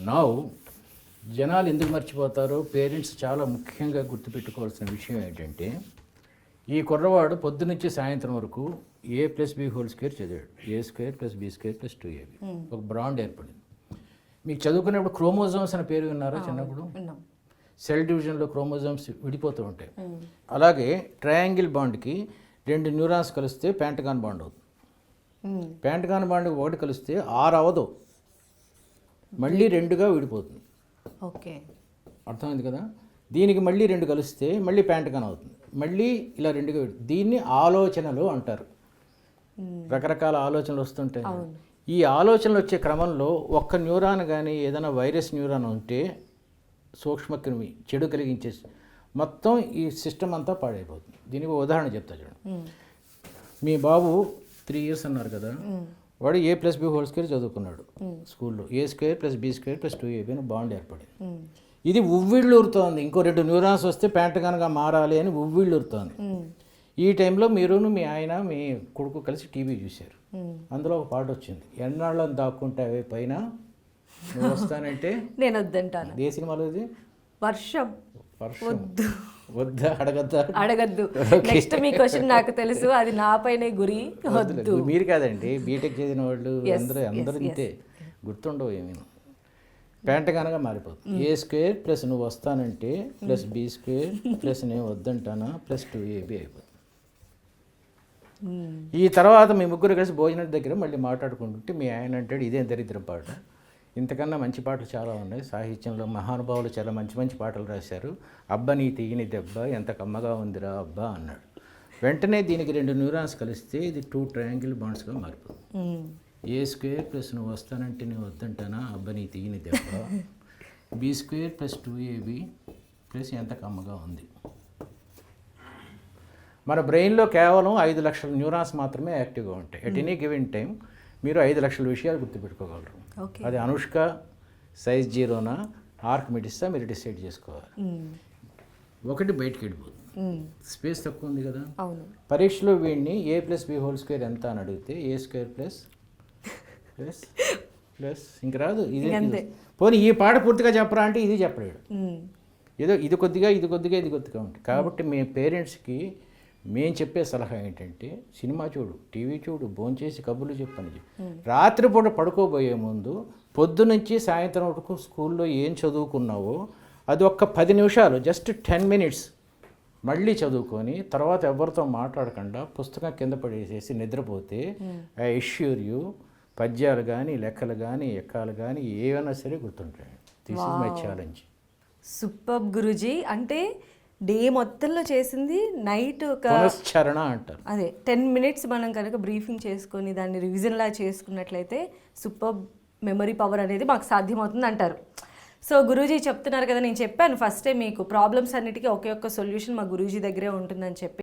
Now జనాలు ఎందుకు మర్చిపోతారో parents చాలా ముఖ్యంగా గుర్తుపెట్టుకోవాల్సిన విషయం ఏంటంటే ఈ కుర్రవాడు పొద్దునుంచి సాయంత్రం వరకు a+b² చదివాడు. a²+b²+2ab ఒక బాండ్ ఏర్పడింది. మీకు చదువుకునేప్పుడు క్రోమోజోమ్స్ అనే పేరు విన్నారా చిన్నప్పుడు? సెల్ డివిజన్లో క్రోమోజోమ్స్ విడిపోతూ ఉంటాయి. అలాగే ట్రయాంగిల్ బాండ్కి 2 న్యూరాన్స్ కలిస్తే పెంటగాన్ బాండ్ అవుతుంది. పెంటగాన్ బాండ్ ఒకటి కలిస్తే 6 అవ్వదు, మళ్ళీ 2గా విడిపోతుంది. ఓకే, అర్థమైంది కదా? దీనికి మళ్ళీ 2 కలిస్తే మళ్ళీ పెంటగాన్ అవుతుంది, మళ్ళీ ఇలా 2గా దీన్ని ఆలోచనలు అంటారు. రకరకాల ఆలోచనలు వస్తుంటాయి. ఈ ఆలోచనలు వచ్చే క్రమంలో ఒక్క న్యూరాన్ కానీ ఏదైనా వైరస్ న్యూరాన్ ఉంటే సూక్ష్మక్రిమి చెడు కలిగించేసి మొత్తం ఈ సిస్టమ్ అంతా పాడైపోతుంది. దీనికి ఉదాహరణ చెప్తా చూడండి. మీ బాబు 3 years అన్నారు కదా, వాడు a+b² చదువుకున్నాడు స్కూల్లో. a²+b²+2ab అని బాండ్ ఏర్పడింది. ఇది ఉవ్విళ్ళూరుతోంది. ఇంకో 2 న్యూరాన్స్ వస్తే పెంటగాన్గా మారాలి అని ఉవ్విళ్ళూరుతోంది. ఈ టైంలో మీరును మీ ఆయన మీ కొడుకు కలిసి టీవీ చూశారు. అందులో ఒక పాట వచ్చింది, ఎన్నాళ్ళని దాక్కుంటావే పైన నువ్వు వస్తానంటే నేను వద్దంటాను. ఏ సినిమాలో ఇది? వర్షం. వద్దా? అడగద్దు. నెక్స్ట్ మీ క్వశ్చన్ నాకు తెలుసు, అది నాపైనే గురి. వద్దు. మీరు కాదండి, బీటెక్ చేసిన వాళ్ళు అందరూ ఇంతే, గుర్తుండవు ఏమీ. పెంటగానగా మారిపోతుంది. a² నువ్వు వస్తానంటే +b² నేను వద్దంటానా +2ab అయిపోతుంది. ఈ తర్వాత మీ ముగ్గురు కలిసి భోజనం దగ్గర మళ్ళీ మాట్లాడుకుంటుంటే మీ ఆయన అంటాడు, ఇదేం దరిద్ర పాట, ఇంతకన్నా మంచి పాటలు చాలా ఉన్నాయి సాహిత్యంలో, మహానుభావులు చాలా మంచి మంచి పాటలు రాశారు, అబ్బా నీ తీయని దెబ్బ ఎంత కమ్మగా ఉందిరా అబ్బా అన్నాడు. వెంటనే దీనికి 2 న్యూరాన్స్ కలిస్తే ఇది 2 ట్రయాంగిల్ బాండ్స్గా మారిపోతుంది. a² నువ్వు వస్తానంటే నేను వద్దంటానా అబ్బా నీ తీయని దెబ్బ, b²+2ab ఎంత కమ్మగా ఉంది. మన బ్రెయిన్లో కేవలం 5 లక్షల న్యూరాన్స్ మాత్రమే యాక్టివ్గా ఉంటాయి. ఎట్ ఎనీ గివెన్ టైం మీరు 5 లక్షల విషయాలు గుర్తుపెట్టుకోగలరు. అది అనుష్క, సైజ్ 0నా, ఆర్కిమిడిస్సా మీరు డిసైడ్ చేసుకోవాలి. ఒకటి బయటికి వెళ్ళిపోతుంది, స్పేస్ తక్కువ ఉంది కదా. పరీక్షలో వీడిని a+b² ఎంత అని అడిగితే a² ఇంక రాదు, ఇది పోనీ ఈ పాట పూర్తిగా చెప్పరా అంటే ఇది చెప్పలేడు. ఏదో ఇది కొద్దిగా ఉంటుంది. కాబట్టి మీ పేరెంట్స్కి మేము చెప్పే సలహా ఏంటంటే సినిమా చూడు, టీవీ చూడు, భోంచేసి కబుర్లు చెప్పని చెప్పి రాత్రిపూట పడుకోబోయే ముందు పొద్దునుంచి సాయంత్రం వరకు స్కూల్లో ఏం చదువుకున్నావో అది ఒక్క 10 నిమిషాలు, జస్ట్ 10 minutes మళ్ళీ చదువుకొని తర్వాత ఎవరితో మాట్లాడకుండా పుస్తకం కింద పడేసేసి నిద్రపోతే ఐ అష్యూర్ యూ పద్యాలు కానీ లెక్కలు కానీ ఎక్కాలు కానీ ఏవైనా సరే గుర్తుంటాయి. This is my challenge. Super Guruji. అంటే డే మొత్తంలో చేసింది నైట్ ఒక పునశ్చరణ అంటారు. అదే 10 minutes మనం కనుక బ్రీఫింగ్ చేసుకొని దాన్ని రివిజన్లా చేసుకున్నట్లయితే సూపర్ మెమరీ పవర్ అనేది మాకు సాధ్యమవుతుంది అంటారు. సో గురూజీ చెప్తున్నారు కదా, నేను చెప్పాను ఫస్టే మీకు ప్రాబ్లమ్స్ అన్నిటికీ ఒకే ఒక్క సొల్యూషన్ మా గురూజీ దగ్గరే ఉంటుందని చెప్పి.